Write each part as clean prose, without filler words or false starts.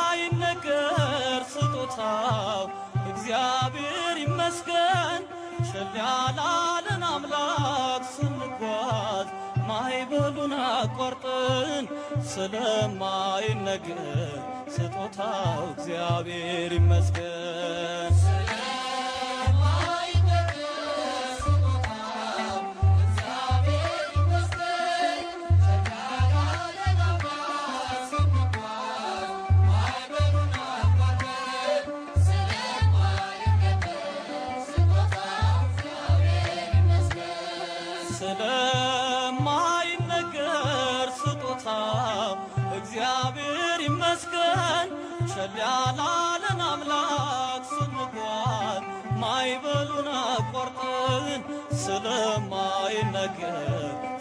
ስለማይነገር ስጦታው እግዚአብሔር ይመስገን። ቸል ያላለን አምላክ ስንጓዝ ማዕበሉን አቋርጠን ስለማይነገር ስጦታው እግዚአብሔር ይመስገን። ስለማይነገር ስጦታው እግዚአብሔር ይመስገን። ቸል ያላለን አምላክ ስንጓዝ ማዕበሉን አቋርጠን ስለማይነገር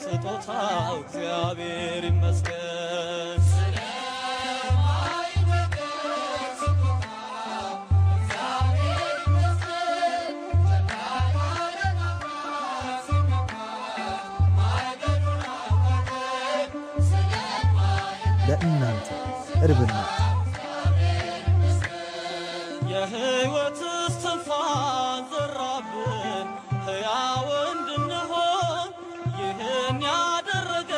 ስጦታው እግዚአብሔር ይመስገን። ለእናንተ እርብና የሕይወት እስትንፋስ ዘራብን ሕያው እንድንሆን ይህን ያደረገ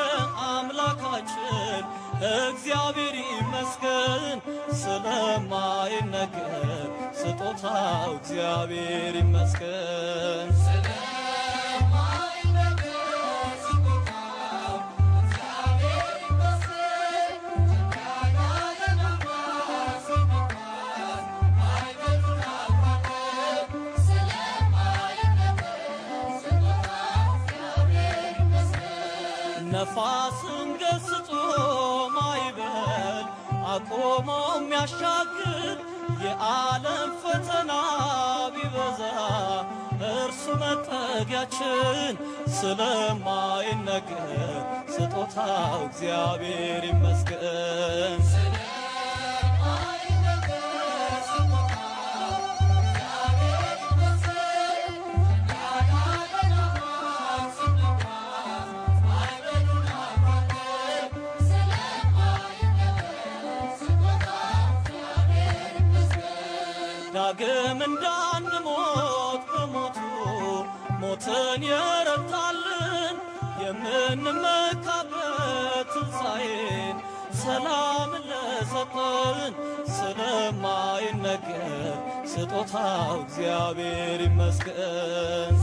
አምላካችን እግዚአብሔር ይመስገን። ስለማይነገር ስጦታው እግዚአብሔር ይመስገን። ነፋስን ገስጾ ማዕበል አቆሞ የሚያሻግር የዓለም ፈተና ቢበዛ እርሱ መጠጊያችን። ስለማይነገር ስጦታው እግዚአብሔር ይመስገን። ዳግም እንዳንሞት በሞቱ ሞትን የረታልን የምንመካበት ትንሣኤን ሰላምን ለሰጠን ስለማይነገር ስጦታው እግዚአብሔር ይመስገን።